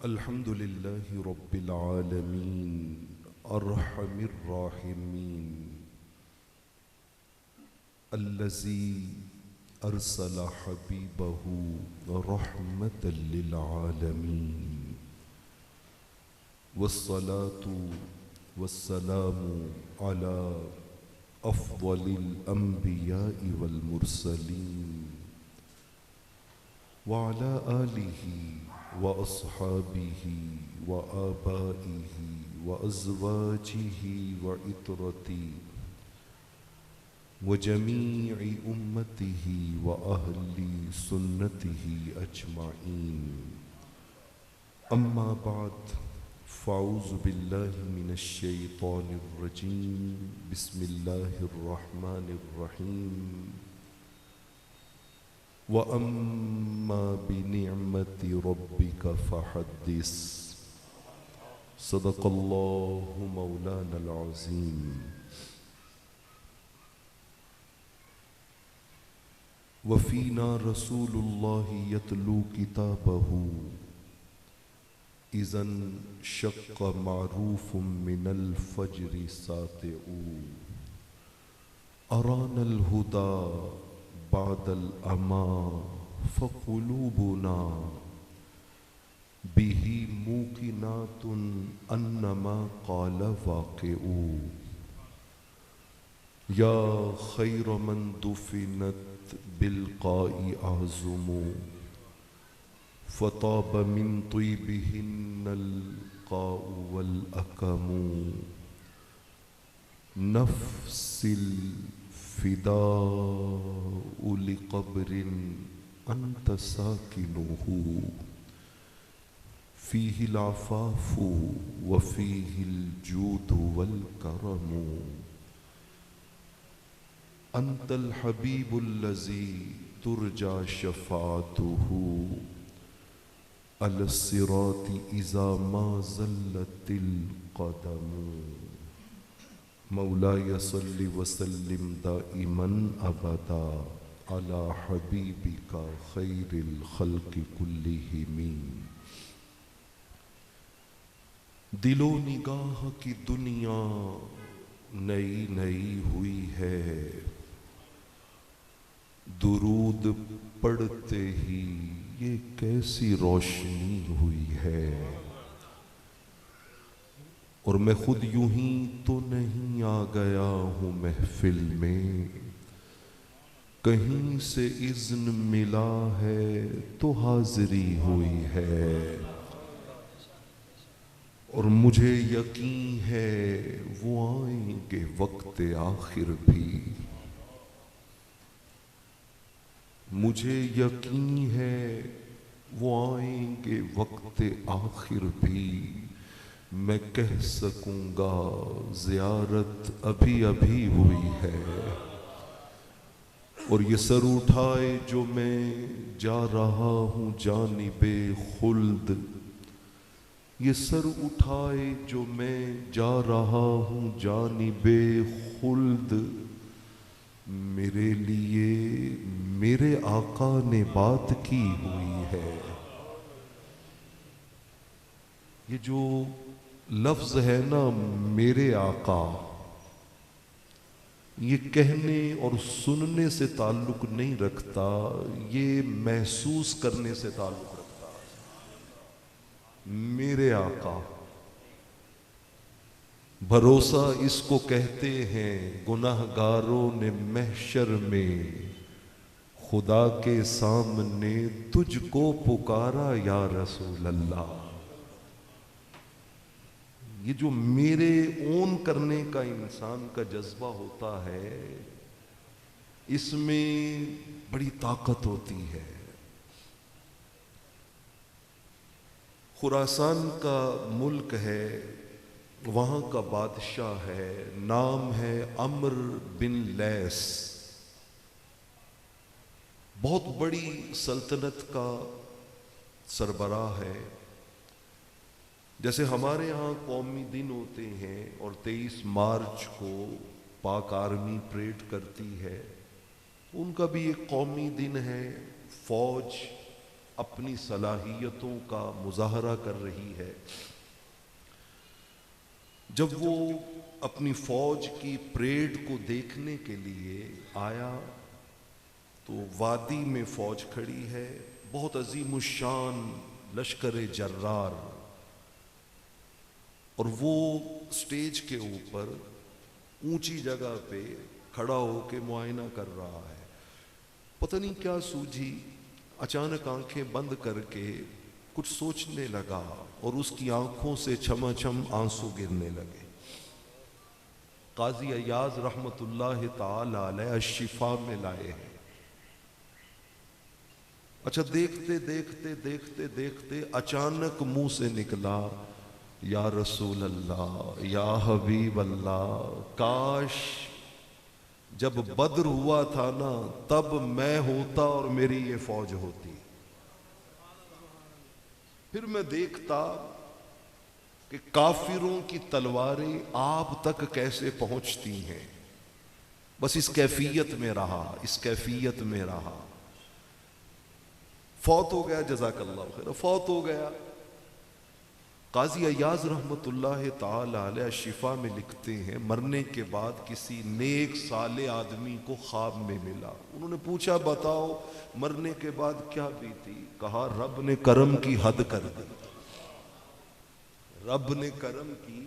अल्हम्दुलिल्लाहि रब्बिल आलमीन अर्हमिर राहिमीन अल्लज़ी अरसला हबीबहू रहमतल लिल आलमीन वस्सलातु वस्सलामु अला अफ़्ज़लिल अंबियाइ वल मुरसलीन व अला आलिही व अस्हाबिही व आबाइही व अज़वाजिही व इतरती व जमीइ उम्मतिही व अहली सुन्नतिही अजमाइन। अम्मा बाद फ़अऊज़ु बिल्लाहि मिनश शैतानिर रजीम। बिस्मिल्लाहिर रहमानिर रहीम। व अम्मा बिनिअमति रब्बिका फ़हद्दिस। सदक़ल्लाहु मौलानल अज़ीम। वफ़ीना रसूलुल्लाहि यतलू किताबहू इज़न शक्क मारूफ़ुम मिनल फ़ज्रि सातिऊ अरानल हुदा बादल अमा फ़क़ुलूबुना बिही मूक़िनातुन अन्नमा क़ाल वाक़िऊ या ख़ैर मन दुफ़िनत बिल्क़ाइ आज़ुमु फ़ताब मिन त्वय्बिहिन्नल क़ाउ वल अकमु नफ़्सिल फ़िदाउ लिक़ब्रिन अन्त साकिनुहु फ़ीहिल अफ़ाफ़ु व फ़ीहिल जूदु वल करमु अंतल हबीबुल्लज़ी तुरजा शफ़ाअतुहु अलस सिराति इज़ा मा ज़ल्लतिल क़दमु। मौलाया सल्लि वसल्लिम दाइमन अबदा अला हबीबिका खैरिल खल्क़ि कुल्लिहिम। दिलो निगाह की दुनिया नई नई हुई है, दुरूद पढ़ते ही ये कैसी रोशनी हुई है। और मैं खुद यूं ही तो नहीं आ गया हूँ महफिल में, कहीं से इज़्न मिला है तो हाज़िरी हुई है। और मुझे यकीन है वो आएंगे वक्त आखिर भी, मुझे यकीन है वो आएंगे वक्त आखिर भी। मैं कह सकूंगा ज़ियारत अभी अभी हुई है। और ये सर उठाए जो मैं जा रहा हूँ जानिबे खुल्द, ये सर उठाए जो मैं जा रहा हूँ जानिबे खुल्द, मेरे लिए मेरे आका ने बात की हुई है। ये जो लफ्ज़ है ना मेरे आका, ये कहने और सुनने से ताल्लुक नहीं रखता, ये महसूस करने से ताल्लुक रखता है। मेरे आका, भरोसा इसको कहते हैं गुनाहगारों ने महशर में खुदा के सामने तुझको पुकारा या रसूल अल्लाह। ये जो मेरे ओन करने का इंसान का जज्बा होता है, इसमें बड़ी ताकत होती है। खुरासान का मुल्क है, वहाँ का बादशाह है, नाम है अम्र बिन लैस। बहुत बड़ी सल्तनत का सरबराह है। जैसे हमारे यहाँ कौमी दिन होते हैं और 23 मार्च को पाक आर्मी परेड करती है, उनका भी एक कौमी दिन है। फौज अपनी सलाहियतों का मुजाहरा कर रही है। जब वो अपनी फौज की परेड को देखने के लिए आया तो वादी में फौज खड़ी है, बहुत अजीमुशान लश्कर जर्रार, और वो स्टेज के ऊपर ऊंची जगह पे खड़ा होके मुआयना कर रहा है। पता नहीं क्या सूझी, अचानक आंखें बंद करके कुछ सोचने लगा और उसकी आंखों से छमाछम आंसू गिरने लगे। काजी अय्याज रहमतुल्लाह ताला अलैह शिफा में लाए हैं। अच्छा, देखते देखते देखते देखते अचानक मुंह से निकला, या रसूल अल्लाह, या हबीब अल्लाह, काश जब बद्र हुआ था ना तब मैं होता और मेरी ये फौज होती, फिर मैं देखता कि काफिरों की तलवारें आप तक कैसे पहुंचती हैं। बस इस कैफियत में रहा, इस कैफियत में रहा। फौत हो गया, जज़ाकल्लाह खैर, फौत हो गया। काजी अय्याज रहमतुल्लाह ताला अलैह शिफा में लिखते हैं, मरने के बाद किसी नेक साले आदमी को ख्वाब में मिला। उन्होंने पूछा, बताओ मरने के बाद क्या बीती? कहा, रब ने करम की हद कर दी, रब ने करम की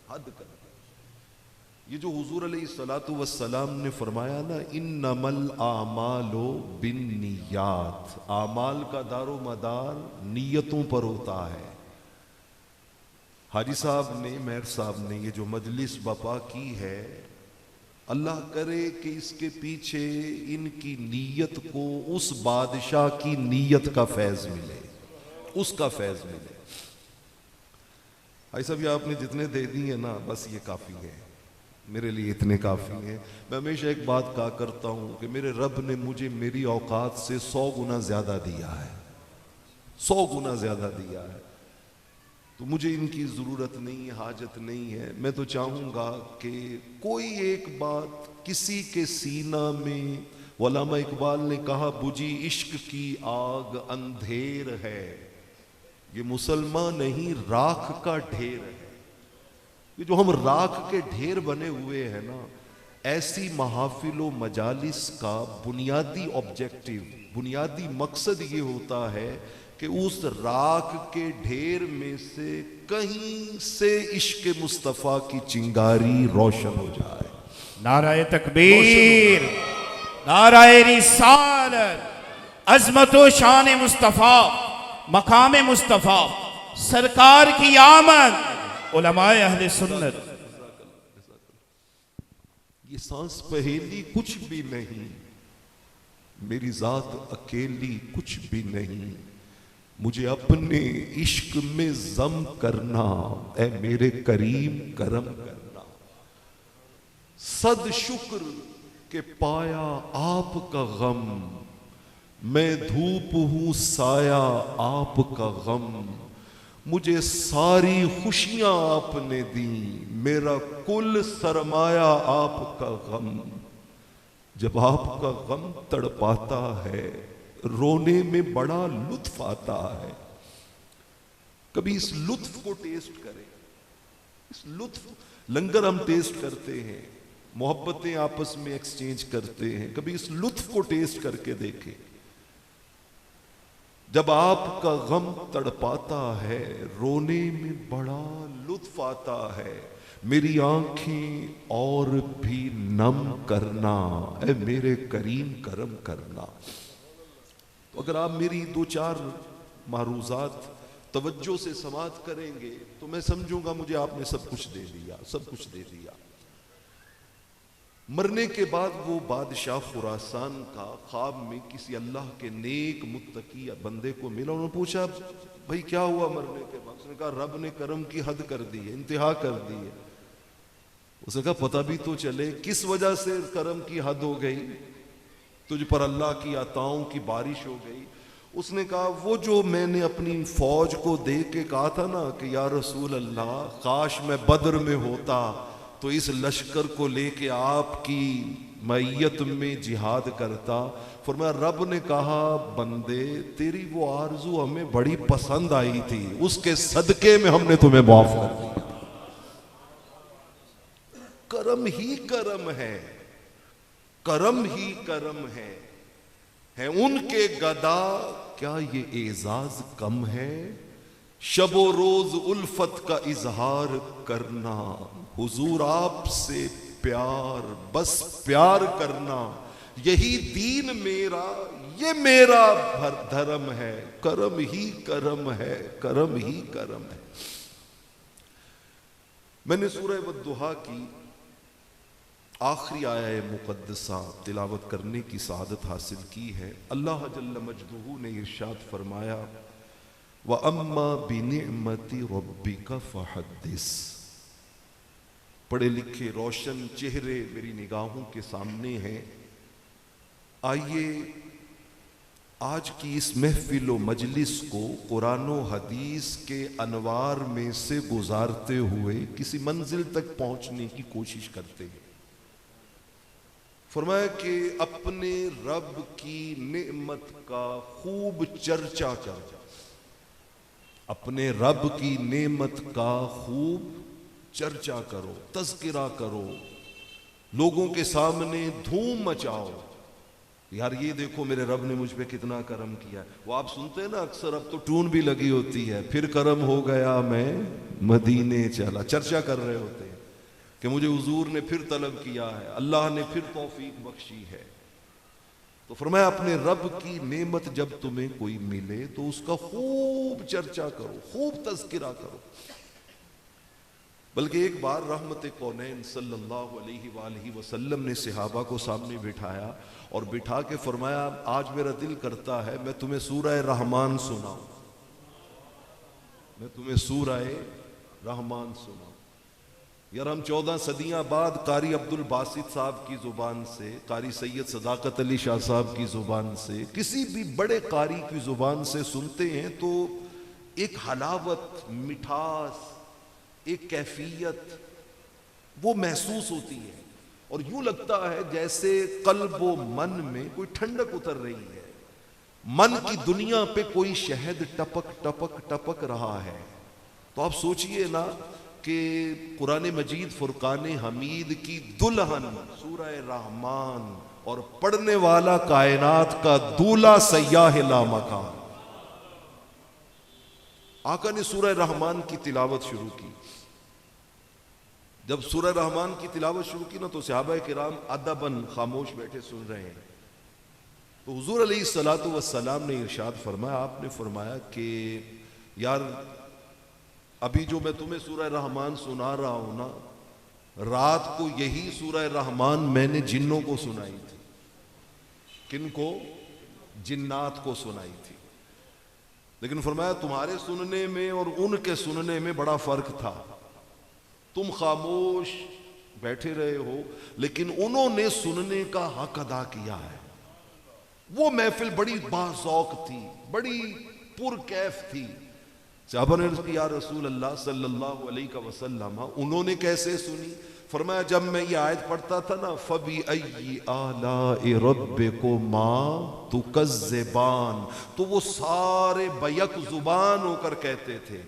हद कर दी। ये जो हुजूर अलैहिस्सलातु वस्सलाम ने फरमाया ना, इन्नमल आमालो बिन्नियात, आमाल का दारो मदार नियतों पर होता है। हाजी साहब ने, मेहर साहब ने ये जो मजलिस बपा की है, अल्लाह करे कि इसके पीछे इनकी नीयत को उस बादशाह की नीयत का फैज मिले, उसका फैज मिले। भाई साहब, ये आपने जितने दे दिए ना, बस ये काफ़ी है, मेरे लिए इतने काफ़ी है। मैं हमेशा एक बात कहा करता हूँ कि मेरे रब ने मुझे मेरी औकात से 100 गुना ज़्यादा दिया है, 100 गुना ज़्यादा दिया है। तो मुझे इनकी ज़रूरत नहीं है, हाजत नहीं है। मैं तो चाहूँगा कि कोई एक बात किसी के सीना में, वलामा इकबाल ने कहा, बुझी इश्क की आग अंधेर है, ये मुसलमान नहीं राख का ढेर है। ये जो हम राख के ढेर बने हुए हैं ना, ऐसी महाफिलो मजालिस का बुनियादी ऑब्जेक्टिव, बुनियादी मकसद ये होता है कि उस राख के ढेर में से कहीं से इश्क मुस्तफ़ा की चिंगारी रोशन हो जाए। नाराए तकबीर, नाराए रिसालत, अज़मत व शान मुस्तफ़ा, मकाम मुस्तफ़ा, सरकार की आमद, उलमाए अहले सुन्नत। ये सांस पहेली कुछ भी नहीं, मेरी जात अकेली कुछ भी नहीं, मुझे अपने इश्क में जम करना, ऐ मेरे करीम करम करना। सद शुक्र के पाया आपका गम, मैं धूप हूं साया आपका गम, मुझे सारी खुशियां आपने दी, मेरा कुल सरमाया आपका गम। जब आपका गम तड़पाता है, रोने में बड़ा लुत्फ आता है। कभी इस लुत्फ को टेस्ट करें, इस लुत्फ, लंगर हम टेस्ट करते हैं, मोहब्बतें आपस में एक्सचेंज करते हैं, कभी इस लुत्फ को टेस्ट करके देखें। जब आपका गम तड़पाता है, रोने में बड़ा लुत्फ आता है, मेरी आंखें और भी नम करना, ऐ मेरे करीम करम करना। तो अगर आप मेरी 2-4 मारूजात तवज्जो से समात करेंगे तो मैं समझूंगा मुझे आपने सब कुछ दे दिया, सब कुछ दे दिया। मरने के बाद वो बादशाह खुरासान का ख्वाब में किसी अल्लाह के नेक मुत्तकी बंदे को मिला। उन्होंने पूछा, भाई क्या हुआ मरने के बाद? उसने कहा, रब ने करम की हद कर दी है, इंतहा कर दी है। उसने कहा, पता भी तो चले किस वजह से करम की हद हो गई, तुझ पर अल्लाह की अताओं की बारिश हो गई। उसने कहा, वो जो मैंने अपनी फौज को देख के कहा था ना कि या रसूल अल्लाह, काश मैं बद्र में होता तो इस लश्कर को लेके आपकी मैयत में जिहाद करता। फरमाया रब ने कहा बंदे तेरी वो आरजू हमें बड़ी पसंद आई थी, उसके सदके में हमने तुम्हें माफ कर दिया। करम ही करम है, करम ही करम है उनके गदा क्या ये एजाज कम है। शबो रोज उल्फत का इजहार करना, हुजूर आपसे प्यार, बस प्यार करना, यही दीन मेरा, ये मेरा धर्म है। करम ही करम है, करम ही करम है। मैंने सूरह वद्दुहा की आखिरी आया मुकद्दसा तिलावत करने की सआदत हासिल की है। अल्लाह जल्ल मजदूहू ने इरशाद फरमाया व अम्मा बिनिअमति रब्बिका फहद्दिस। पढ़े लिखे रोशन चेहरे मेरी निगाहों के सामने हैं। आइए आज की इस महफिल व मजलिस को कुरान व हदीस के अनवार में से गुजारते हुए किसी मंजिल तक पहुंचने की कोशिश करते हैं। फरमाया कि अपने रब की नेमत का खूब चर्चा कर, अपने रब की नेमत का खूब चर्चा करो, तज़किरा करो, लोगों के सामने धूम मचाओ। यार ये देखो मेरे रब ने मुझ पे कितना करम किया है। वो आप सुनते हैं ना अक्सर, अब तो ट्यून भी लगी होती है, फिर करम हो गया मैं मदीने चला। चर्चा कर रहे होते हैं कि मुझे हुजूर ने फिर तलब किया है, अल्लाह ने फिर तौफीक बख्शी है। तो फरमाया अपने रब की नेमत जब तुम्हें कोई मिले तो उसका खूब चर्चा करो, खूब तज़किरा करो। बल्कि एक बार रहमत कौनैन सल्लल्लाहु अलैहि वसल्लम ने सहाबा को सामने बिठाया और बिठा के फरमाया आज मेरा दिल करता है मैं तुम्हें सूरह रहमान सुनाऊं, मैं तुम्हें सूरह रहमान सुनाऊं। यार हम 14 सदियां बाद कारी अब्दुल बासित साहब की जुबान से, कारी सैयद सदाकत अली शाह साहब की जुबान से, किसी भी बड़े कारी की जुबान से सुनते हैं तो एक हलावत, मिठास, एक कैफियत वो महसूस होती है और यूं लगता है जैसे कल्ब व मन में कोई ठंडक उतर रही है, मन की दुनिया पे कोई शहद टपक टपक टपक रहा है। तो आप सोचिए ना कि कुरान मजीद फुरकान हमीद की दुल्हन सूरह रहमान और पढ़ने वाला कायनात का दूल्हा सयाह लामकान। आका ने सूरह रहमान की तिलावत शुरू की। जब सूरह रहमान की तिलावत शुरू की ना तो सहाबा किराम अदबन खामोश बैठे सुन रहे हैं। तो हुजूर अलैहिस्सलातु वस्सलाम ने इरशाद फरमाया, आपने फरमाया कि यार अभी जो मैं तुम्हें सूरह रहमान सुना रहा हूं ना, रात को यही सूरह रहमान मैंने जिन्नों को सुनाई थी। किनको? जिन्नात को सुनाई थी। लेकिन फरमाया तुम्हारे सुनने में और उनके सुनने में बड़ा फर्क था। तुम खामोश बैठे रहे हो लेकिन उन्होंने सुनने का हक अदा किया है। वो महफिल बड़ी बाज़ौक थी, बड़ी पुरकैफ थी। साहबा ने अर्ज़ की या रसूल अल्लाह सल्लल्लाहु अलैहि वसल्लम उन्होंने कैसे सुनी? फरमाया जब मैं ये आयत पढ़ता था ना, फबी अय्यि आलाइ रब्बिकुमा तुकज़्ज़िबान, तो वो सारे बैक जुबान होकर कहते थे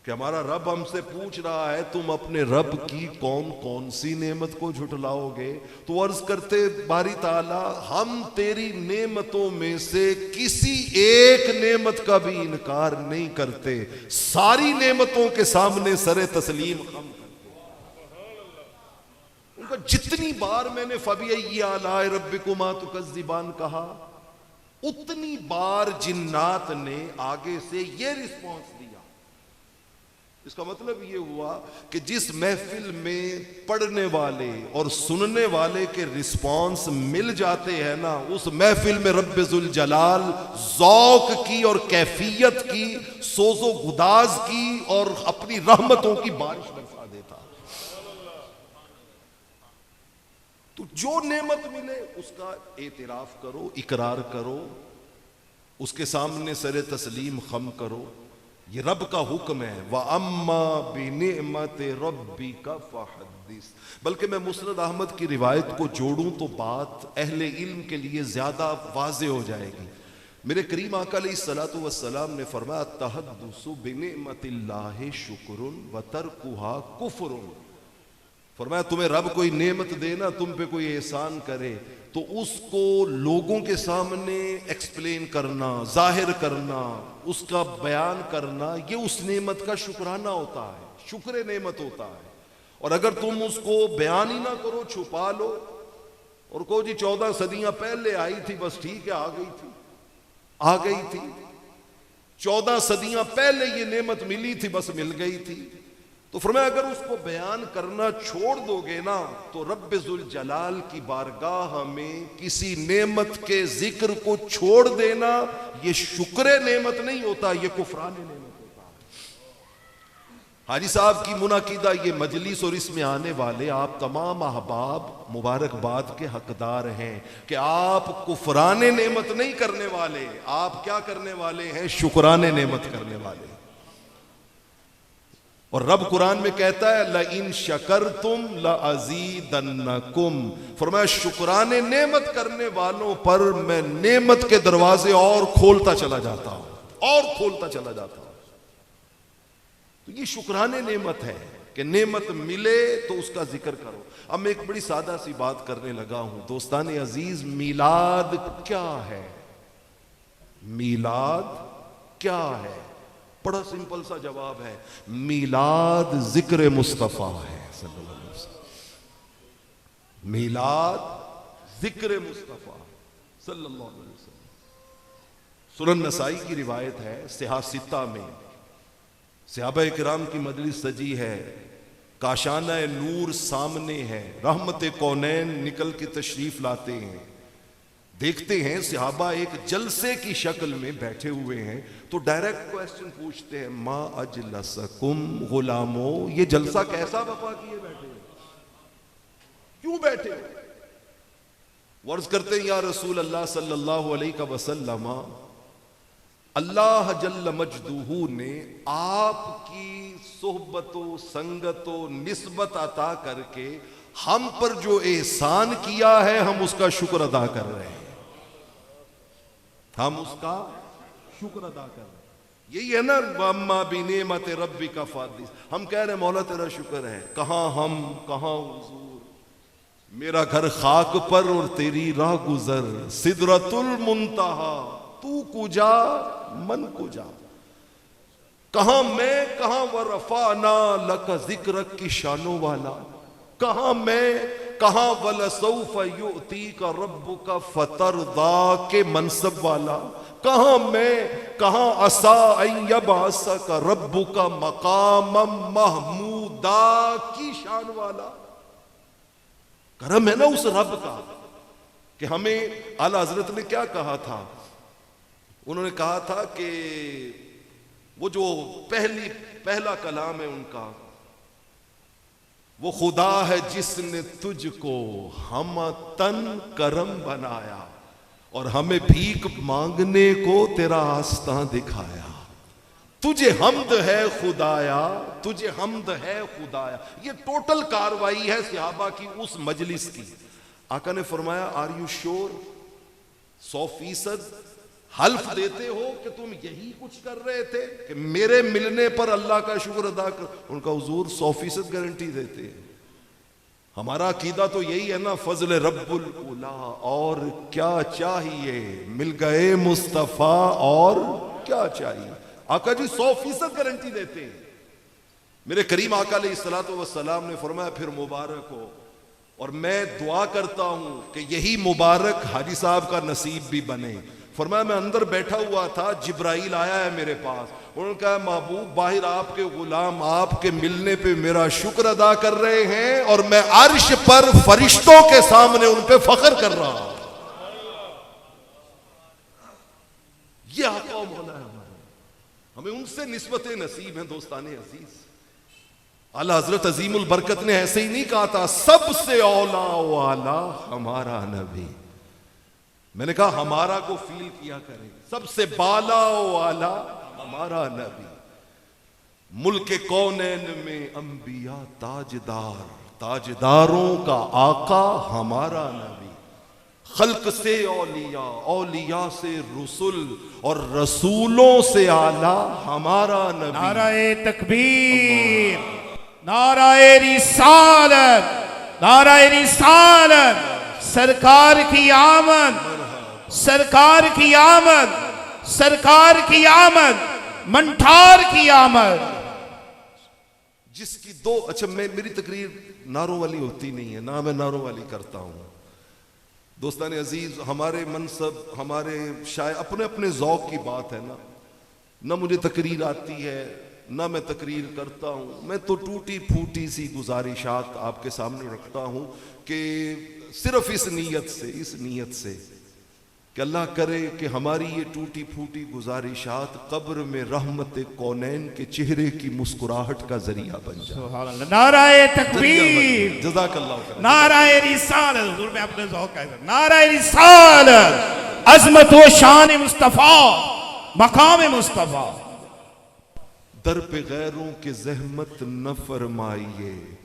कि हमारा रब हमसे पूछ रहा है तुम अपने रब की कौन कौन सी नेमत को झुटलाओगे। तो अर्ज करते बारी ताला हम तेरी नेमतों में से किसी एक नेमत का भी इनकार नहीं करते, सारी नेमतों के सामने सरे तस्लीम हम उनका। जितनी बार मैंने फबी आलाए रब्बिकुमा तुकज़्ज़िबान कहा उतनी बार जिन्नात ने आगे से ये रिस्पॉन्स दिया। इसका मतलब ये हुआ कि जिस महफिल में पढ़ने वाले और सुनने वाले के रिस्पॉन्स मिल जाते हैं ना, उस महफिल में रब्बे जुल जलाल ज़ौक़ की और कैफियत की, सोज़ो गुदाज की और अपनी रहमतों की बारिश बरसा देता। तो जो नेमत मिले उसका एतराफ करो, इकरार करो, उसके सामने सरे तस्लीम खम करो। ये रब का हुक्म है। व अम्मा बिनिअमत रब्बिका फहद्दिस। बल्कि मैं मुस्नद अहमद की रिवायत को जोड़ूं तो बात अहले इल्म के लिए ज्यादा वाज़े हो जाएगी। मेरे करीम आका अलैहिस्सलातु वस्सलाम ने फरमाया तहद्दुसु बिनिअमतिल्लाहि शुक्रुन व तर्कुहा कुफ्रुन। फरमाया तुम्हें रब कोई नेमत देना, तुम पे कोई एहसान करे तो उसको लोगों के सामने एक्सप्लेन करना, जाहिर करना, उसका बयान करना, ये उस नेमत का शुक्राना होता है, शुक्र नेमत होता है। और अगर तुम उसको बयान ही ना करो, छुपा लो और कहो जी 14 सदियां पहले आई थी, बस ठीक है, आ गई थी 14 सदियां पहले ये नेमत मिली थी, बस मिल गई थी, तो फरमाया अगर उसको बयान करना छोड़ दोगे ना तो रब्बे जुल जलाल की बारगाह में किसी नेमत के जिक्र को छोड़ देना ये शुक्र नेमत नहीं होता, ये कुफरान नेमत होता है। हाजी साहब की मुनाकिदा ये मजलिस और इसमें आने वाले आप तमाम अहबाब मुबारकबाद के हकदार हैं कि आप कुफरान नेमत नहीं करने वाले, आप क्या करने वाले हैं, शुक्रान नेमत करने वाले। और रब कुरान में कहता है ल इन शकरतुम ल अज़ीदन्नकुम। फरमाया शुक्राने नेमत करने वालों पर मैं नेमत के दरवाजे और खोलता चला जाता हूं, और खोलता चला जाता हूं। तो ये शुक्राने नेमत है कि नेमत मिले तो उसका जिक्र करो। अब मैं एक बड़ी सादा सी बात करने लगा हूं दोस्तान अजीज, मीलाद क्या है? मीलाद क्या है? बड़ा सिंपल सा जवाब है, मीलाद जिक्र मुस्तफा है सल्लल्लाहु अलैहि वसल्लम। मीलाद जिक्र मुस्तफा सल्लल्लाहु अलैहि वसल्लम। सुनन नसाई की रिवायत है, सिहासिता में सहाबा किराम की मजलिस सजी है, काशाना नूर सामने है, रहमत कौनैन निकल के तशरीफ लाते हैं। देखते हैं सहाबा एक जलसे की शक्ल में बैठे हुए हैं, तो डायरेक्ट क्वेश्चन पूछते हैं मा अजलसकुम गुलामो, ये जलसा कैसा बपा किए बैठे हो, क्यों बैठे हो? वर्ज करते हैं या रसूल अल्लाह सल्लल्लाहु अलैहि वसल्लम, अल्लाह जल्ल मजदूहू ने आपकी सोहबतो संगतो निस्बत अता करके हम पर जो एहसान किया है हम उसका शुक्र अदा कर रहे हैं, हम उसका शुक्र अदा कर रहे हैं। यही है ना वम्मा बिनेमत रब्बिका फहद्दिस। हम कह रहे मौला तेरा शुक्र है, कहां हम कहां हुजूर, मेरा घर खाक पर और तेरी राह गुजर, सिदरतुल मुंतहा तू कुजा मन कुजा, कहां मैं कहां वरफाना लका जिक्रक की शानों वाला, कहां मैं कहां वलसौफ युतीका रब्बुका फतरदा के मनसब वाला, कहां मैं कहां असा अय्यबअसका रब्बुका मकामम महमूदा की शान वाला। करम है ना उस रब का कि हमें आला हजरत ने क्या कहा था, उन्होंने कहा था कि वो जो पहला कलाम है उनका, वो खुदा है जिसने तुझको हम तन करम बनाया और हमें भीख मांगने को तेरा आस्था दिखाया, तुझे हमद है खुदाया, तुझे हमद है खुदाया। ये टोटल कार्रवाई है सहाबा की उस मजलिस की। आका ने फरमाया आर यू श्योर, 100% हल्फ देते हो कि तुम यही कुछ कर रहे थे कि मेरे मिलने पर अल्लाह का शुक्र अदा कर? उनका हुजूर 100% गारंटी देते हैं। हमारा अकीदा तो यही है ना, फजल रब्बुल उला, और क्या चाहिए, मिल गए मुस्तफा और क्या चाहिए। आका जी 100% गारंटी देते हैं। मेरे करीम आका अलैहिस्सलातु वस्सलाम ने फरमाया फिर मुबारक हो, और मैं दुआ करता हूं कि यही मुबारक हाजी साहब का नसीब भी बने। फरमाया मैं अंदर बैठा हुआ था, जिब्राइल आया है मेरे पास, उन्होंने कहा महबूब बाहर आपके गुलाम आपके मिलने पे मेरा शुक्र अदा कर रहे हैं और मैं अर्श पर फरिश्तों के सामने उन पे फख्र कर रहा हूं। ये आका और मौला है हमारा, हमें उनसे निस्बत नसीब है। दोस्ताने अजीज, आला हजरत अजीमुल बरकत ने ऐसे ही नहीं कहा था सबसे औला वाला हमारा नबी। मैंने कहा हमारा को फील किया करें, सबसे बाला वाला हमारा नबी। मुल्क कौनैन में अंबिया ताजदार, ताजदारों का आका हमारा नबी, खल्क से औलिया, औलिया से रसूल और रसूलों से आला हमारा नबी। नाराए तकबीर, नाराए रिसालत, नाराए रिसालत, सरकार की आमद, सरकार की आमद, सरकार की आमद, मंठार की आमद। जिसकी दो, अच्छा मेरी तकरीर नारों वाली होती नहीं है, ना मैं नारों वाली करता हूं। दोस्तान अजीज, हमारे मनसब, हमारे शायद अपने अपने ज़ौक़ की बात है ना मुझे तकरीर आती है ना मैं तकरीर करता हूं। मैं तो टूटी फूटी सी गुजारिशात आपके सामने रखता हूं कि सिर्फ इस नीयत से कि अल्लाह करे कि हमारी ये टूटी फूटी गुजारिशात कब्र में रहमत कौनैन के चेहरे की मुस्कुराहट का जरिया बन जाए। नाराए तकबीर, जज़ाकल्लाह खैर। नाराए रिसालत, हुजूर में अपने ज़ौक़ का है, नाराए रिसालत, अज़मत व शान मुस्तफ़ा, मकाम मुस्तफ़ा। दर पे गैरों के ज़हमत न फरमाइए,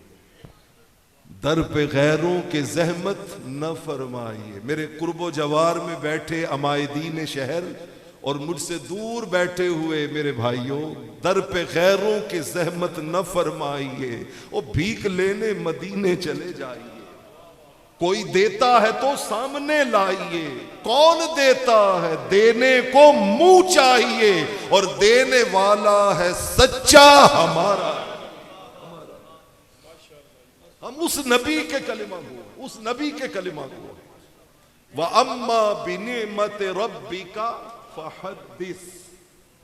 दर पे गैरों के ज़हमत न फरमाइए। मेरे कुर्बो जवार में बैठे अमायदीन शहर और मुझसे दूर बैठे हुए मेरे भाइयों, दर पे गैरों के ज़हमत न फरमाइए, वो भीख लेने मदीने चले जाइए। कोई देता है तो सामने लाइए, कौन देता है देने को मुंह चाहिए, और देने वाला है सच्चा हमारा। हम उस नबी के कलिमा को, उस नबी के कलिमा को, व अम्मा बिनेमत रब्बिका फहद्दिस,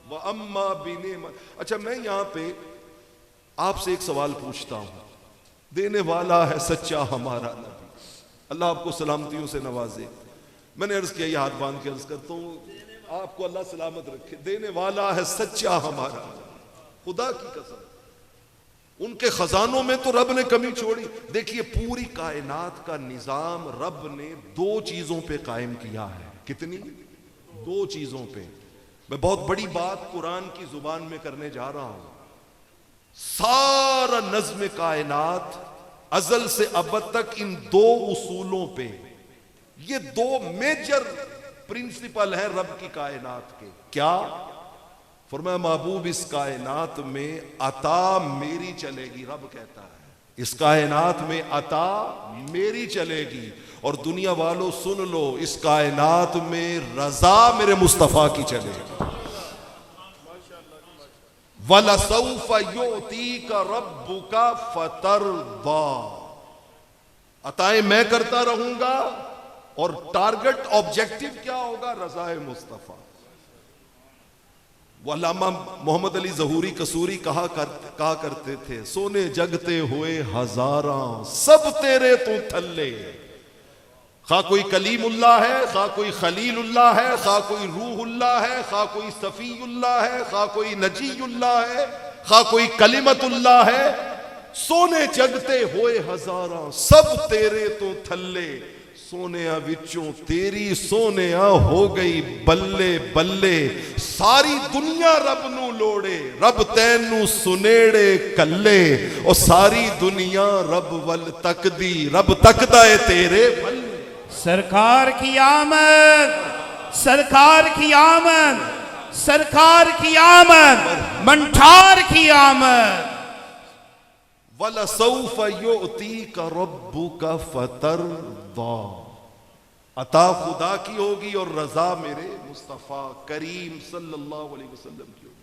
व अम्मा बिनेमत। अच्छा, मैं यहां पे आपसे एक सवाल पूछता हूं, देने वाला है सच्चा हमारा नबी, अल्लाह आपको सलामतियों से नवाजे। मैंने अर्ज किया, हाथ बांध के अर्ज करता हूं, आपको अल्लाह सलामत रखे। देने वाला है सच्चा हमारा, खुदा की कसम, उनके खजानों में तो रब ने कमी छोड़ी। देखिए, पूरी कायनात का निजाम रब ने दो चीजों पे कायम किया है। कितनी? दो चीजों पे। मैं बहुत बड़ी बात कुरान की जुबान में करने जा रहा हूं। सारा नज्म कायनात अजल से अब तक इन दो उसूलों पे, ये दो मेजर प्रिंसिपल है रब की कायनात के। क्या? फरमाया, महबूब इस कायनात में अता मेरी चलेगी। रब कहता है इस कायनात में अता मेरी चलेगी, और दुनिया वालों सुन लो, इस कायनात में रजा मेरे मुस्तफा की चलेगी। वलसौफ युतीका रब्बुका फतरदा, अताएं मैं करता रहूंगा, और टारगेट ऑब्जेक्टिव क्या होगा? रजाए मुस्तफा। अल्लामा मोहम्मद अली ज़हूरी कसूरी कहा करते थे, सोने जगते हुए हजारां सब तेरे तो थल्ले। खा कोई कलीमुल्लाह है, खा कोई खलीलुल्लाह है, खा कोई रूहुल्लाह है, खा कोई सफीउल्लाह है, खा कोई नजीयुल्लाह है, खा कोई कलिमतुल्लाह है, सोने जगते हुए हजारां सब तेरे तो थल्ले। सोनिया विचों तेरी सोनिया हो गई बल्ले बल्ले, सारी दुनिया रब नू लोड़े, रब तैनू सुनेड़े कल्ले, और सारी दुनिया रब वल तकदी, रब तकदा है तेरे बल्ले। सरकार की आमद, सरकार की आमद, सरकार की आमद, मंठार की आमद। वलसौफ युतीका रब्बुका फतरदा, अता खुदा की होगी और रजा मेरे मुस्तफ़ा करीम सल्लल्लाहु अलैहि वसल्लम की होगी।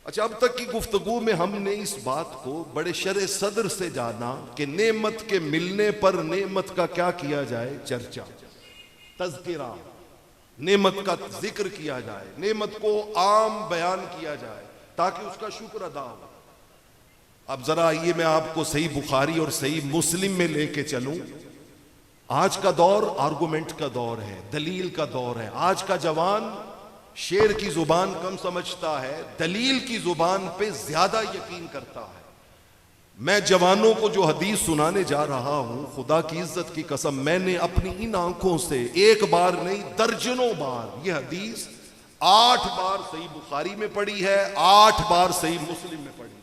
अच्छा, अब तक की गुफ्तगू में हमने इस बात को बड़े शरे सदर से जाना कि नेमत के मिलने पर नेमत का क्या किया जाए? चर्चा, तज़किरा, नेमत का जिक्र किया जाए, नेमत को आम बयान किया जाए ताकि उसका शुक्र अदा हो। अब जरा आइए मैं आपको सही बुखारी और सही मुस्लिम में लेके चलूं। आज का दौर आर्गुमेंट का दौर है, दलील का दौर है। आज का जवान शेर की जुबान कम समझता है, दलील की जुबान पे ज्यादा यकीन करता है। मैं जवानों को जो हदीस सुनाने जा रहा हूं, खुदा की इज्जत की कसम, मैंने अपनी इन आंखों से एक बार नहीं दर्जनों बार यह हदीस 8 बार सही बुखारी में पढ़ी है, 8 बार सही मुस्लिम में पढ़ी है।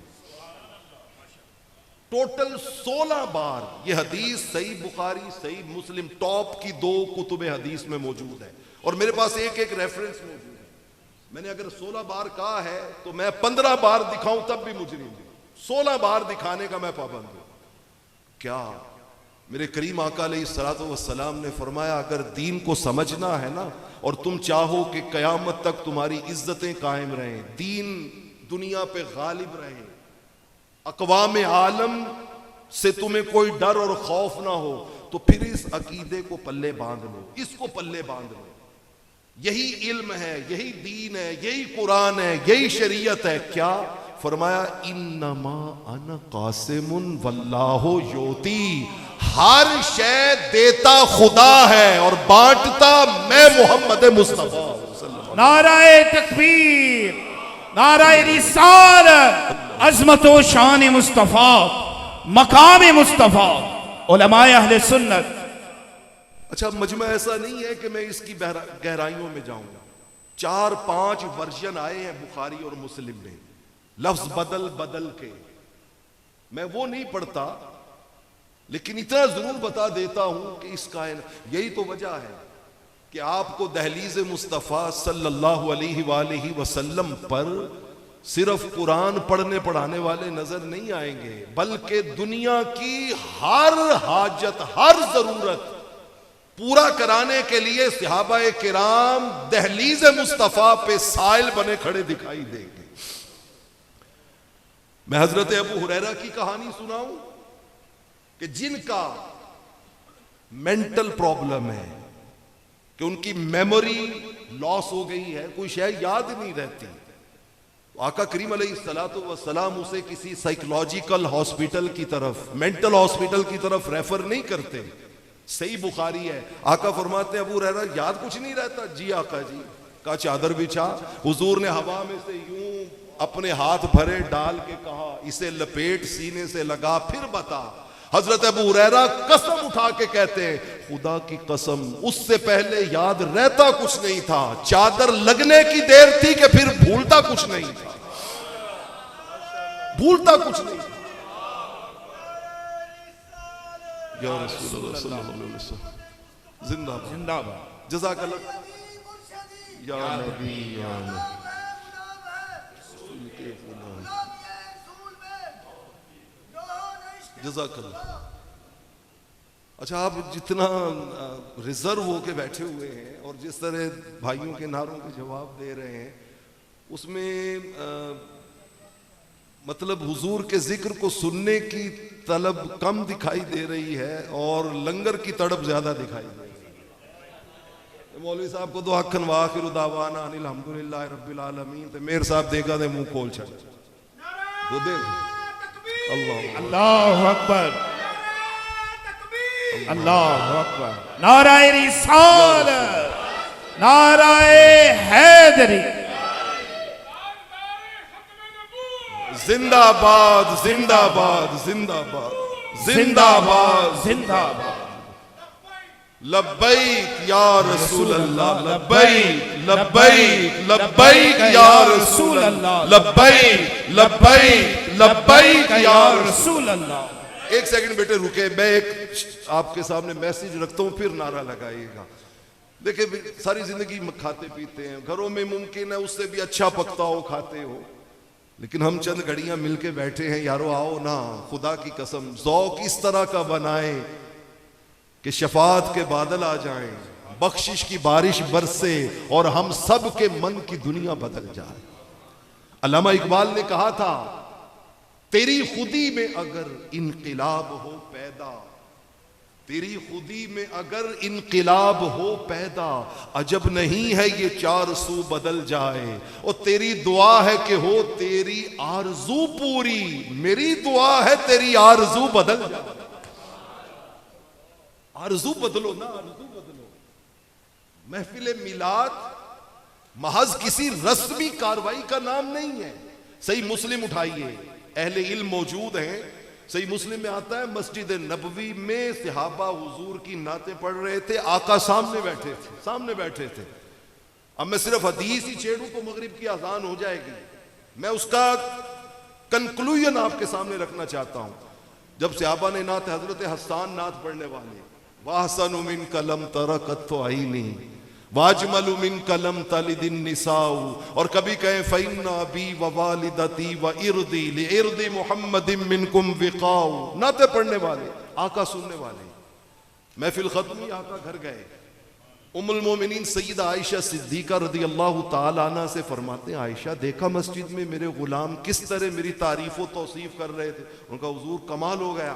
टोटल 16 बार ये हदीस सही बुखारी सही मुस्लिम टॉप की 2 कुतुब हदीस में मौजूद है, और मेरे पास एक एक रेफरेंस मौजूद है। मैंने अगर 16 बार कहा है तो मैं 15 बार दिखाऊं तब भी मुजरिम हूं, 16 बार दिखाने का मैं पाबंद हूं। क्या मेरे करीम आका अलैहिस्सलातु वस्सलाम ने फरमाया, अगर दीन को समझना है ना और तुम चाहो कि कयामत तक तुम्हारी इज्जतें कायम रहें, दीन दुनिया पे गालिब रहे, अक़वाम आलम से तुम्हें कोई डर और खौफ ना हो, तो फिर इस अकीदे को पल्ले बांध लो, इसको पल्ले बांध लो। यही इल्म है, यही दीन है, यही कुरान है, यही शरीयत है। क्या फरमाया, इन्नमा अना कासिमुन वल्लाहु योती, हर शय देता खुदा है और बांटता मैं मोहम्मद मुस्तफा। नाराए तकबीर, नाराए रिसालत, अज़मत व शान मुस्तफा, मकाम मुस्तफा, उलमाए अहले सुन्नत। अच्छा, मजमा ऐसा नहीं है कि मैं इसकी गहराइयों में जाऊंगा। 4-5 वर्जन आए हैं बुखारी और मुस्लिम में, लफ्ज बदल बदल के। मैं वो नहीं पढ़ता, लेकिन इतना जरूर बता देता हूं कि इसका यही तो वजह है कि आपको दहलीज मुस्तफ़ा सल्लल्लाहु अलैहि वसल्लम पर सिर्फ कुरान पढ़ने पढ़ाने वाले नजर नहीं आएंगे, बल्कि दुनिया की हर हाजत, हर जरूरत पूरा कराने के लिए सहाबाए किराम दहलीज मुस्तफ़ा पे साइल बने खड़े दिखाई देंगे। मैं हजरत अबू हुरैरा की कहानी सुनाऊं कि जिनका मेंटल प्रॉब्लम है, कि उनकी मेमोरी लॉस हो गई है, कोई शय याद नहीं रहती। आका करीम अलैहिस्सलातु वस्सलाम उसे किसी साइकोलॉजिकल हॉस्पिटल की तरफ, मेंटल हॉस्पिटल की तरफ रेफर नहीं करते। सही बुखारी है, आका फरमाते हैं, अबू हुरैरा याद कुछ नहीं रहता? जी आका जी। का चादर बिछा, हुजूर ने हवा में से यूं अपने हाथ भरे डाल के कहा, इसे लपेट सीने से लगा, फिर बता। हजरत अबू हुरैरा कसम उठा के कहते हैं, खुदा की कसम उससे पहले याद रहता कुछ नहीं था, चादर लगने की देर थी कि फिर भूलता कुछ नहीं था, भूलता कुछ नहीं था। या रसूलुल्लाह सल्लल्लाहु अलैहि वसल्लम जिंदाबाद जिंदाबाद। जज़ाकल्लाह या नबी या नबी। जज़ाकल्लाह। अच्छा, आप जितना रिजर्व होके बैठे हुए हैं और जिस तरह भाइयों के नारों के जवाब दे रहे हैं, उसमें मतलब हुजूर के जिक्र को सुनने की तलब कम दिखाई दे रही है और लंगर की तड़प ज्यादा दिखाई दे रही है। मौलवी साहब को तो आखन वाखिर दावाना अनिल हम्दुलिल्लाहि रब्बिल आलमीन, ते मेरे साहब देखा दे मुंह खोल छड़ तो दे। अल्लाहु अकबर, अल्लाहु अकबर। नाराए रिसालत, नाराए हैदरी, जिंदाबाद जिंदाबाद जिंदाबाद जिंदाबाद जिंदाबाद। लब्बैक या रसूल अल्लाह, लब्बैक लब्बैक लब्बैक या रसूल अल्लाह, लब्बैक लब्बैक लब्बैक या रसूल अल्लाह। एक सेकंड बेटे रुके, मैं एक आपके सामने मैसेज रखता हूं, फिर नारा लगाइएगा। देखिए, सारी जिंदगी खाते पीते हैं, घरों में मुमकिन है उससे भी अच्छा पकता हो, खाते हो, लेकिन हम चंद घड़ियां मिलके बैठे हैं। यारो आओ ना, खुदा की कसम ज़ौक़ इस तरह का बनाए कि शफाअत के बादल आ जाएं, बख्शिश की बारिश बरसे और हम सब के मन की दुनिया बदल जाए। अल्लामा इकबाल ने कहा था, तेरी खुदी में अगर इनकिलाब हो पैदा, तेरी खुदी में अगर इनकिलाब हो पैदा, अजब नहीं है ये चार सू बदल जाए। और तेरी दुआ है कि हो तेरी आरजू पूरी, मेरी दुआ है तेरी आरजू बदल जाए। आरजू बदलो ना, आरजू बदलो। महफिल मिलाद महज किसी रस्मी कार्रवाई का नाम नहीं है। सही मुस्लिम उठाइए, अहले इल्म मौजूद हैं। सही मुस्लिम में आता है, मस्जिद नबवी में सहाबा हुजूर की नाते पढ़ रहे थे, आका सामने बैठे थे, सामने बैठे थे। अब मैं सिर्फ हदीस ही छेड़ूं तो मगरिब की अजान हो जाएगी। मैं उसका कंक्लूजन आपके सामने रखना चाहता हूं। जब सहाबा ने नात हजरत हसन नात पढ़ने वाले, वाहसन मिन कलम तरकत तो आई नहीं, वाजमल मिन कलम तलिदिन निसाउ, और कभी कहे फइन्ना अबी व वालिदती व इर्दी लिइर्दी मुहम्मदिन मिनकुम विकाउ। नाते पढ़ने वाले, आका सुनने वाले। महफिल खत्म हुई, आका घर गए। उम्मुल मोमिनीन सैयदा आयशा सिद्दीका रदी अल्लाह ताला अन्हा से फरमाते हैं, आयशा देखा मस्जिद में मेरे गुलाम किस तरह मेरी तारीफ व तौसीफ कर रहे थे। उनका हुजूर कमाल हो गया।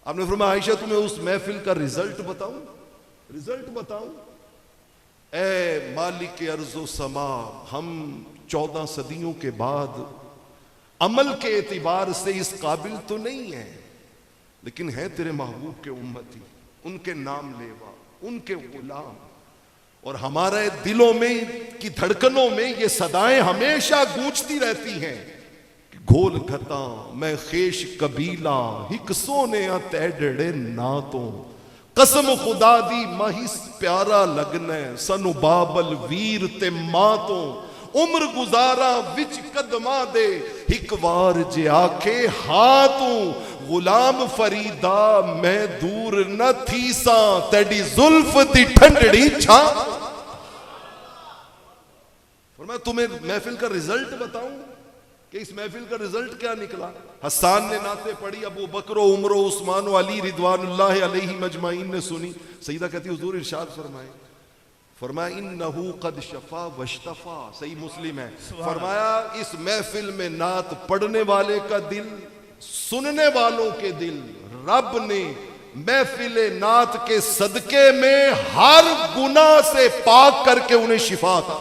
आपने फरमाया आयशा तुम्हें उस महफिल का रिजल्ट बताऊं, रिजल्ट बताऊं। ए मालिक अर्ज़ो समा, हम 14 सदियों के बाद अमल के एतिबार से इस काबिल तो नहीं है, लेकिन है तेरे महबूब के उम्मती, उनके नाम लेवा, उनके गुलाम, और हमारे दिलों में की धड़कनों में ये सदाएं हमेशा गूंजती रहती हैं कि घोल घता मैं खेश कबीला हिकसों ने तैडड़े नातों, कसम खुदा दी महिस प्यारा लगने सनु बाबल वीर ते मातों, उम्र गुजारा विच कदमा दे हिक वार जे आखे हाथों, गुलाम फरीदा मैं दूर न थी सा तेरी जुल्फ दी ठंडड़ी छा। और मैं तुम्हें महफिल का रिजल्ट बताऊं कि इस महफिल का रिजल्ट क्या निकला। हसन ने नाते पढ़ी, अबू बकर उमर उस्मान अली रिदवानुल्लाह अलैहि मजमाइन ने सुनी। सईदा कहती हुजूर इरशाद फरमाए, फरमाया इन्नहु कद शफा वश्तफा, सही मुस्लिम है। फरमाया इस महफिल में नात पढ़ने वाले का दिल, सुनने वालों के दिल रब ने महफिल नात के सदके में हर गुनाह से पाक करके उन्हें शिफा था।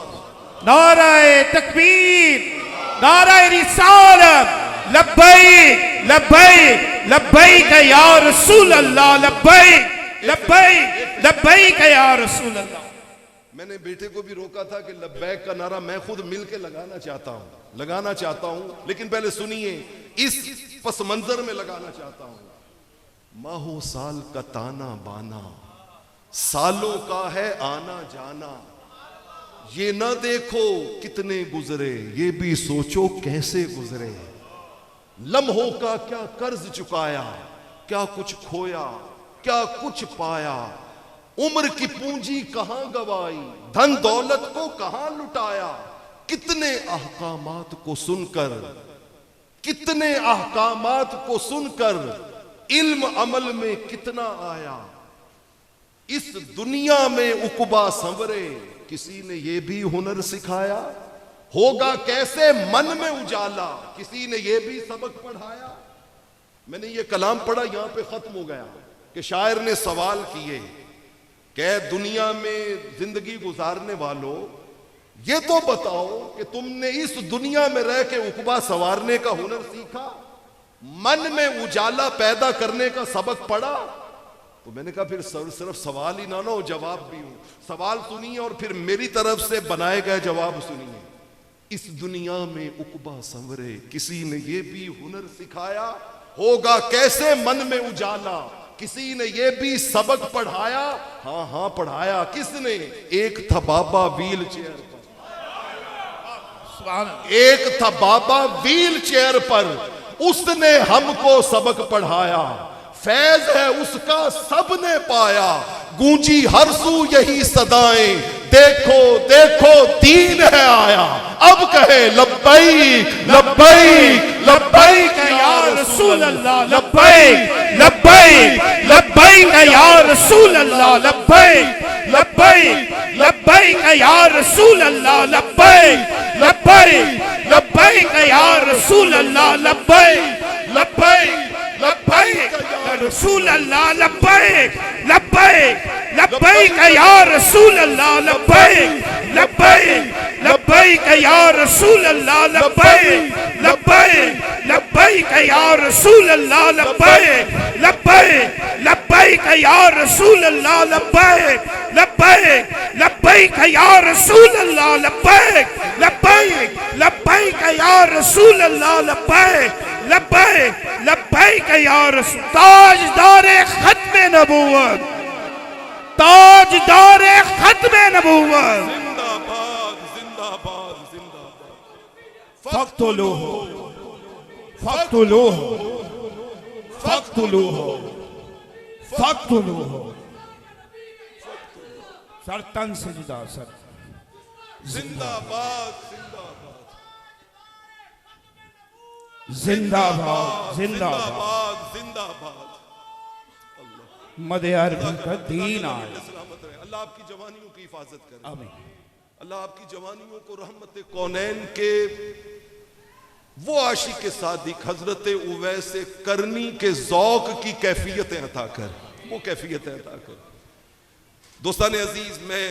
नाराए तकबीर, नाराए रिसालत, लब्बैक लब्बैक लब्बैक या रसूल अल्लाह, लब्बैक लब्बैक लब्बैक या रसूल अल्लाह। मैंने बेटे को भी रोका था कि लब्बैक का नारा मैं खुद मिल के लगाना चाहता हूं, लेकिन पहले सुनिए, इस पस मंजर में लगाना चाहता हूं। माहो साल का ताना बाना, सालों का है आना जाना, ये ना देखो कितने गुजरे, ये भी सोचो कैसे गुजरे। लम्हों का क्या कर्ज चुकाया, क्या कुछ खोया, क्या कुछ पाया, उम्र की पूंजी कहां गवाई, धन दौलत को कहां लुटाया। कितने अहकामात को सुनकर, कितने अहकामात को सुनकर इल्म अमल में कितना आया। इस दुनिया में उकबा संवरे, किसी ने ये भी हुनर सिखाया। होगा कैसे मन में उजाला, किसी ने ये भी सबक पढ़ाया। मैंने ये कलाम पढ़ा, यहां पे खत्म हो गया कि शायर ने सवाल किए कि दुनिया में जिंदगी गुजारने वालों, ये तो बताओ कि तुमने इस दुनिया में रह के उकबा संवारने का हुनर सीखा, मन में उजाला पैदा करने का सबक पढ़ा। तो मैंने कहा फिर सिर्फ सवाल ही ना हो, जवाब भी हो। सवाल सुनिए और फिर मेरी तरफ से बनाए गए जवाब सुनिए। इस दुनिया में उकबा संवरे, किसी ने ये भी हुनर सिखाया। होगा कैसे मन में उजाला, किसी ने ये भी सबक पढ़ाया। हाँ हाँ पढ़ाया, किसने? एक था बाबा व्हील चेयर पर, एक था बाबा व्हील चेयर पर, उसने हमको सबक पढ़ाया। फैज है उसका सबने पाया, गूंजी हर सू यही सदाएं, देखो देखो दीन है आया। अब कहे लब्बैक लब्बैक लब्बैक या रसूल अल्लाह, लब्बैक लब्बैक लब्बैक या रसूल अल्लाह, लब्बैक लब्बैक लब्बैक या रसूल अल्लाह, लब्बैक लब्बैक लब्बैक या रसूल अल्लाह, लब्बैक लब्बैक लब्बैक या रसूल अल्लाह, लब्बैक लब्बैक लब्बैक या रसूल अल्लाह, लब्बैक लब्बैक लब्बैक या रसूल अल्लाह, लब्बैक लब्बैक लब्बैक या रसूल अल्लाह, लब्बैक लब्बैक लब्बैक या रसूल अल्लाह, लब्बैक लब्बैक लब्बैक या रसूल अल्लाह, लब्बैक लब्बैक लब्बैक या रसूल अल्लाह, लब्बैक लब्बैक लब्बैक या रसूल। ताजदारे खत्मे नबूवत, ताजदारे खत्मे नबूवत, जिंदाबाद जिंदाबाद जिंदाबाद। फक्तुलूहु फक्तुलूहु फक्तुलूहु फक्तुलूहु। सर तन सजदा सर। जिंदाबाद जिंदाबाद जिंदाबाद जिंदाबाद। मदे अरबी का दीन आए। सलामत रहे। अल्लाह आपकी जवानियों की हिफाजत करे। आमीन। अल्लाह आपकी जवानियों को रहमत कौनैन के वो आशिक सादिक हजरत उवैस करनी के ज़ौक की कैफियतें अता कर, वो कैफियतें अता कर। दोस्तान अजीज, मैं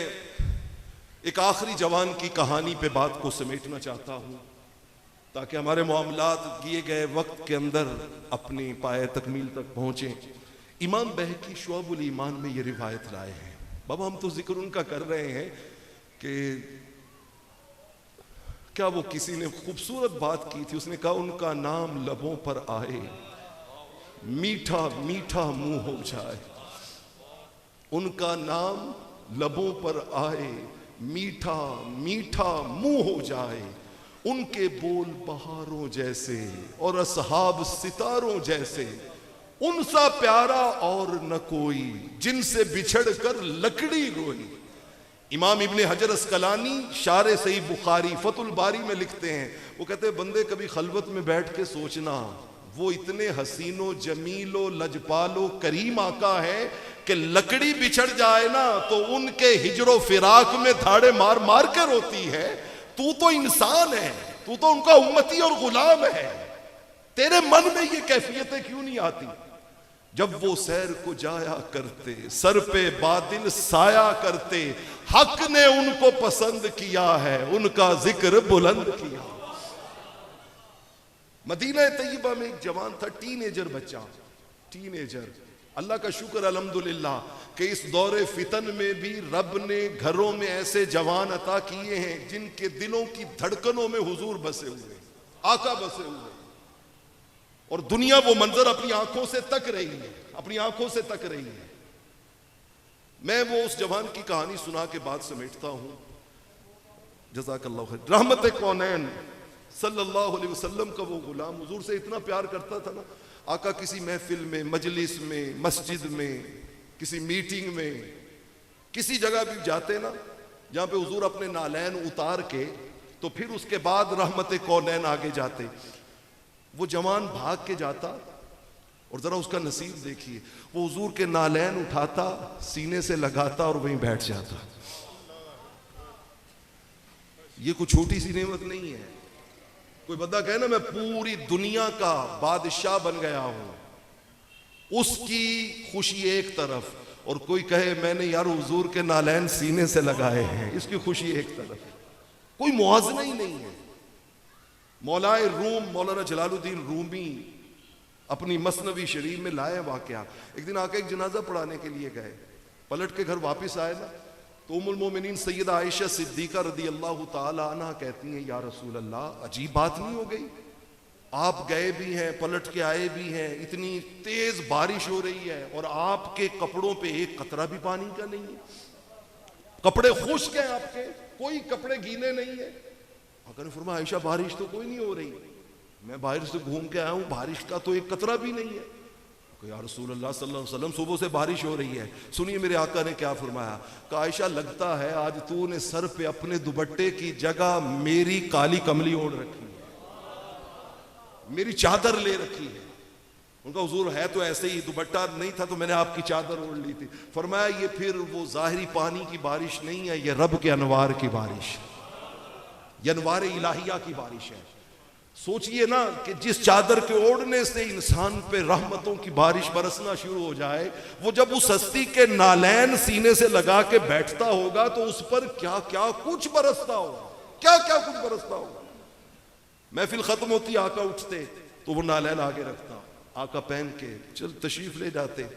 एक आखिरी जवान की कहानी पे बात को समेटना चाहता हूँ ताकि हमारे मामलात दिए गए वक्त के अंदर अपनी पाए तकमील तक पहुँचें। इमाम बहकी शुअबुल ईमान में ये रिवायत लाए हैं। बाबा हम तो जिक्र उनका कर रहे हैं कि क्या वो किसी ने खूबसूरत बात की थी, उसने कहा उनका नाम लबों पर आए मीठा मीठा मुंह हो जाए, उनका नाम लबों पर आए मीठा मीठा मुंह हो जाए, उनके बोल बहारों जैसे और असहाब सितारों जैसे, उनसा प्यारा और न कोई जिनसे बिछड़ कर लकड़ी रोई। इमाम इब्ने हजर अस्कलानी शारे सही बुखारी फतुल बारी में लिखते हैं, वो कहते हैं बंदे कभी खलवत में बैठ के सोचना, वो इतने हसीनो जमीलो लजपालो करीम आका है कि लकड़ी बिछड़ जाए ना तो उनके हिजरो फिराक में धाड़े मार मार के रोती है। तू तो इंसान है, तू तो उनका उम्मती और गुलाम है, तेरे मन में ये कैफियतें क्यों नहीं आती? जब वो सैर को जाया करते सर पे बादल साया करते, हक ने उनको पसंद किया है, उनका जिक्र बुलंद किया। मदीना तैयबा में एक जवान था, टीनेजर बच्चा, टीनेजर। अल्लाह का शुक्र अल्हम्दुलिल्लाह कि इस दौरे फितन में भी रब ने घरों में ऐसे जवान अता किए हैं जिनके दिलों की धड़कनों में हुजूर बसे हुए, आका बसे हुए, और दुनिया वो मंजर अपनी आंखों से तक रही है, अपनी आंखों से तक रही है। मैं वो उस जवान की कहानी सुना के बाद समेटता हूं। जज़ाकल्लाहु खैर। रहमत कौनैन सल्लल्लाहु अलैहि वसल्लम का वो गुलाम हुजूर से इतना प्यार करता था ना, आका किसी महफिल में, मजलिस में, मस्जिद में, किसी मीटिंग में, किसी जगह भी जाते ना जहां पे हुजूर अपने नालैन उतार के तो फिर उसके बाद रहमत कौनैन आगे जाते, वो जवान भाग के जाता और जरा उसका नसीब देखिए, वो हुजूर के नालैन उठाता, सीने से लगाता और वहीं बैठ जाता। ये कोई छोटी सी नेमत नहीं है। कोई बंदा कहे ना मैं पूरी दुनिया का बादशाह बन गया हूं, उसकी खुशी एक तरफ, और कोई कहे मैंने यार हुजूर के नालैन सीने से लगाए हैं, इसकी खुशी एक तरफ। कोई मुआवजा ही नहीं है। मौलाए रूम मौलाना जलालुद्दीन रूमी अपनी मसनवी शरीफ में लाए वाकया। एक दिन आके एक जनाजा पढ़ाने के लिए गए, पलट के घर वापस आए ना तो उम्मुल मोमिनीन सैयदा आयशा सिद्दीका रदी अल्लाह ताला अन्हा कहती हैं या रसूल अल्लाह, अजीब बात नहीं हो गई, आप गए भी हैं पलट के आए भी हैं, इतनी तेज बारिश हो रही है और आपके कपड़ों पे एक कतरा भी पानी का नहीं है, कपड़े खुश्क हैं आपके, कोई कपड़े गीले नहीं है। अगर फरमाया आयशा बारिश तो कोई नहीं हो रही, मैं बाहर से घूम के आया हूं, बारिश का तो एक कतरा भी नहीं है। या रसूल अल्लाह सल्लल्लाहु अलैहि वसल्लम सुबह से बारिश हो रही है। सुनिए मेरे आका ने क्या फरमाया, कहा आयशा लगता है आज तूने सर पे अपने दुपट्टे की जगह मेरी काली कमली ओढ़ रखी है, मेरी चादर ले रखी है। उनका हुजूर है तो ऐसे ही, दुपट्टा नहीं था तो मैंने आपकी चादर ओढ़ ली थी। फरमाया ये फिर वो जाहिरी पानी की बारिश नहीं है, ये रब के अनवार की बारिश, ये अनवार इलाहिया की बारिश है। सोचिए ना कि जिस चादर के ओढ़ने से इंसान पे रहमतों की बारिश बरसना शुरू हो जाए, वो जब उस हस्ती के नालैन सीने से लगा के बैठता होगा तो उस पर क्या क्या कुछ बरसता होगा, क्या क्या कुछ बरसता होगा। महफिल खत्म होती, आका उठते तो वो नालैन आगे रखता, आका पहन के चल तशरीफ ले जाते।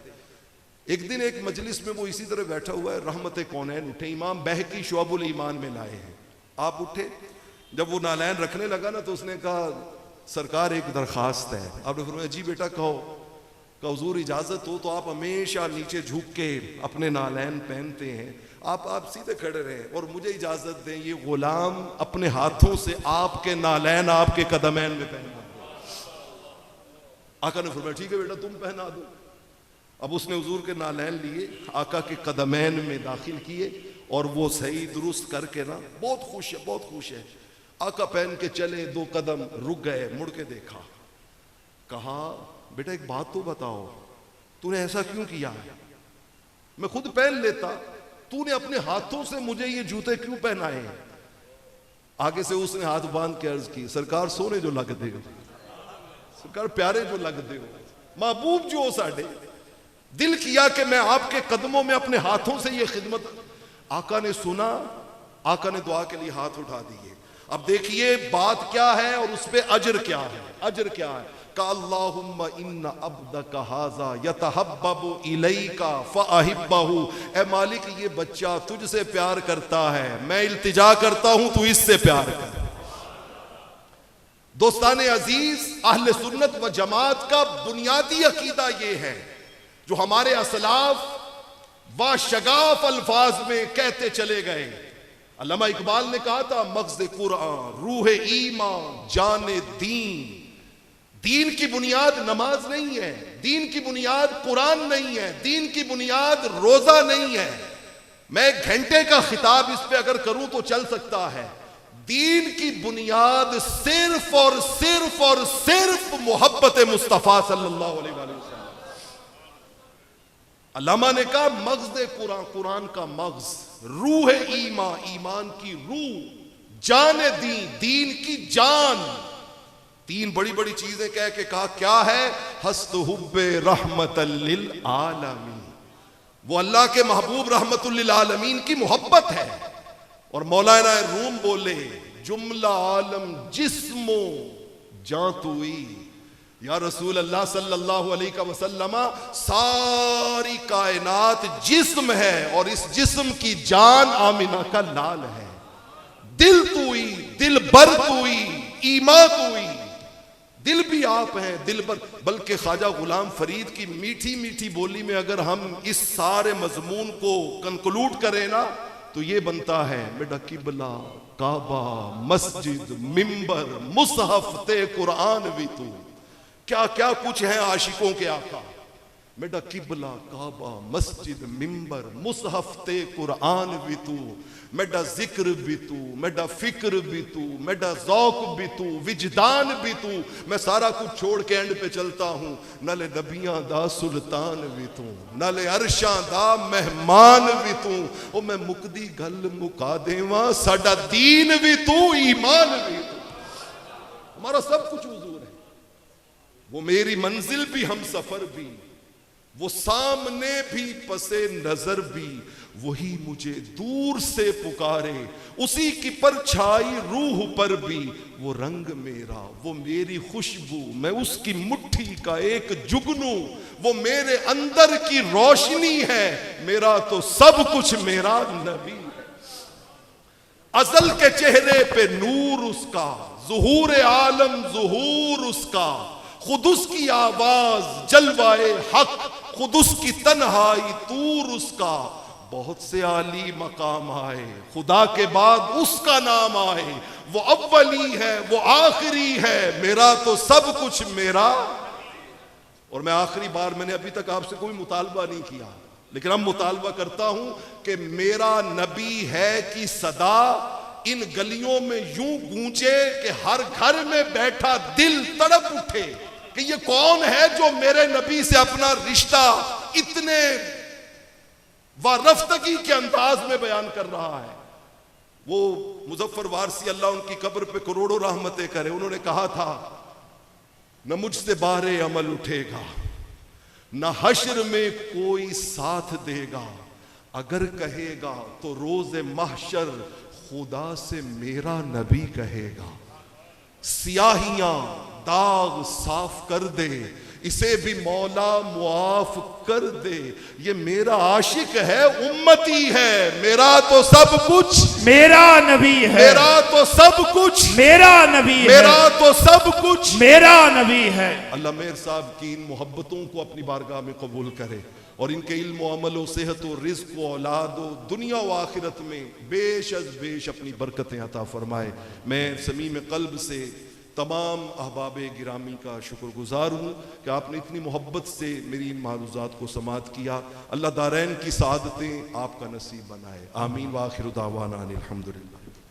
एक दिन एक मजलिस में वो इसी तरह बैठा हुआ है, रहमत कौनैन उठे, इमाम बहकी शुअबुल ईमान में लाए हैं, आप उठे। जब वो नालैन रखने लगा ना तो उसने कहा सरकार एक दरखास्त है। आपने फरमाया जी बेटा कहो। कहा हुजूर इजाजत हो तो आप हमेशा नीचे झुक के अपने नालैन पहनते हैं, आप सीधे खड़े रहें और मुझे इजाजत दें ये गुलाम अपने हाथों से आपके नालैन आपके कदमैन में पहन। आका ने फरमाया ठीक है बेटा तुम पहना दो। अब उसने हुजूर के नालैन लिए, आका के कदमैन में दाखिल किए और वो सही दुरुस्त करके ना बहुत खुश है, बहुत खुश है। आका पहन के चले, 2 कदम रुक गए, मुड़ के देखा, कहा बेटा एक बात तो बताओ, तूने ऐसा क्यों किया है? मैं खुद पहन लेता, तूने अपने हाथों से मुझे ये जूते क्यों पहनाए? आगे से उसने हाथ बांध के अर्ज की, सरकार सोने जो लगते हो, सरकार प्यारे जो लगते हो, महबूब जो हो साडे, दिल किया कि मैं आपके कदमों में अपने हाथों से ये खिदमत। आका ने सुना, आका ने दुआ के लिए हाथ उठा दिए। अब देखिए बात क्या है और उस पे अजर क्या है, अजर क्या है। का अल्लाहुम्मा इन्ना अब्दका हाज़ा यतहब्बबु इलैका फ़अहिब्बहु, ए मालिक ये बच्चा तुझसे प्यार करता है, मैं इल्तिजा करता हूं तू इससे प्यार कर। दोस्ताने अजीज, अहले सुन्नत व जमात का बुनियादी अकीदा ये है जो हमारे असलाफ व शगाफ अल्फाज में कहते चले गए। अल्लामा इकबाल ने कहा था, मग़ज़ कुरान रूह ईमान जाने दीन। दीन की बुनियाद नमाज नहीं है, दीन की बुनियाद कुरान नहीं है, दीन की बुनियाद रोजा नहीं है। मैं 1 घंटे का खिताब इस पे अगर करूं तो चल सकता है। दीन की बुनियाद सिर्फ और सिर्फ और सिर्फ मोहब्बत मुस्तफा सल्लल्लाहु अलैहि वसल्लम। अल्लामा ने कहा मग़ज़ कुरान, कुरान का मग़ज़, रूह ईमान, ईमान की रूह, जान दीन, दीन की जान। 3 बड़ी बड़ी चीजें कह के कहा क्या है? हस्त हुब्बे रहमतल लिल आलमीन, वो अल्लाह के महबूब रहमतुल लिल आलमीन की मोहब्बत है। और मौलाना रूम बोले, जुमला आलम जिस्मो जातुई, या रसूल अल्लाह सल्लल्लाहु अलैहि वसल्लम, सारी कायनात जिस्म है और इस जिस्म की जान आमिना का लाल है। दिल तुई, दिल बर तुई, ईमा तुई, दिल भी आप हैं, दिल पर। बल्कि ख्वाजा गुलाम फरीद की मीठी मीठी बोली में अगर हम इस सारे मजमून को कंक्लूड करें ना तो ये बनता है, मेरा किबला काबा मस्जिद मिंबर मुसहफ ते कुरान भी तू। क्या क्या कुछ है आशिकों के आका। मेरा किबला काबा मस्जिद मिंबर मुसहफ ते कुरान भी तू, मेरा जिक्र भी तू, मेरा फिक्र भी तू, मेरा ज़ौक भी तू, विजदान भी तू। मैं सारा कुछ छोड़ के एंड पे चलता हूं, नाले नबियां दा सुल्तान भी तू, नाले अरशां दा मेहमान भी तू। ओ मैं मुकदी गल मुका देवा, साडा दीन भी तू, ईमान भी तू। हमारा सब कुछ हुजूर है, वो मेरी मंजिल भी हम सफर भी, वो सामने भी पसे नजर भी, वही मुझे दूर से पुकारे, उसी की परछाई रूह पर भी, वो रंग मेरा, वो मेरी खुशबू, मैं उसकी मुट्ठी का एक जुगनू, वो मेरे अंदर की रोशनी है, मेरा तो सब कुछ मेरा नबी है। अज़ल के चेहरे पे नूर उसका, ज़ुहूर आलम ज़ुहूर उसका, खुद उसकी आवाज जलवाए हक, खुद उसकी तन्हाई तूर उसका। बहुत से आली मकाम आए, खुदा के बाद उसका नाम आए, वो अव्वली है वो आखिरी है, मेरा तो सब कुछ मेरा। और मैं आखिरी बार, मैंने अभी तक आपसे कोई मुतालबा नहीं किया, लेकिन अब मुतालबा करता हूं कि मेरा नबी है कि सदा इन गलियों में यूं गूंजे कि हर घर में बैठा दिल तड़प उठे कि ये कौन है जो मेरे नबी से अपना रिश्ता इतने वारफ्तगी के अंदाज में बयान कर रहा है। वो मुजफ्फर वारसी, अल्लाह उनकी कब्र पे करोड़ों रहमतें करे, उन्होंने कहा था, न मुझसे बारे अमल उठेगा, न हश्र में कोई साथ देगा, अगर कहेगा तो रोज़े महशर खुदा से मेरा नबी कहेगा। सियाहियां दाग साफ कर दे, इसे भी मौला मुआफ कर दे, ये मेरा आशिक है उम्मती है, मेरा तो सब कुछ मेरा नबी है, मेरा तो सब कुछ मेरा नबी है, मेरा तो सब कुछ मेरा नबी है। अल्लाह मेर साहब की इन मोहब्बतों को अपनी बारगाह में कबूल करे और इनके इल्म व अमल व सेहत व रिज़्क़ व औलाद व दुनिया व आखिरत में बेश अज़ बेश अपनी बरकतें अता फरमाए। मैं समीम क़ल्ब से तमाम अहबाब गिरामी का शुक्रगुजार हूँ कि आपने इतनी मोहब्बत से मेरी इन मारूज़ात को समात किया। अल्लाह दारैन की सादतें आपका नसीब बनाए। आमीन व आखिर दावाना अनिल हम्दुलिल्लाह।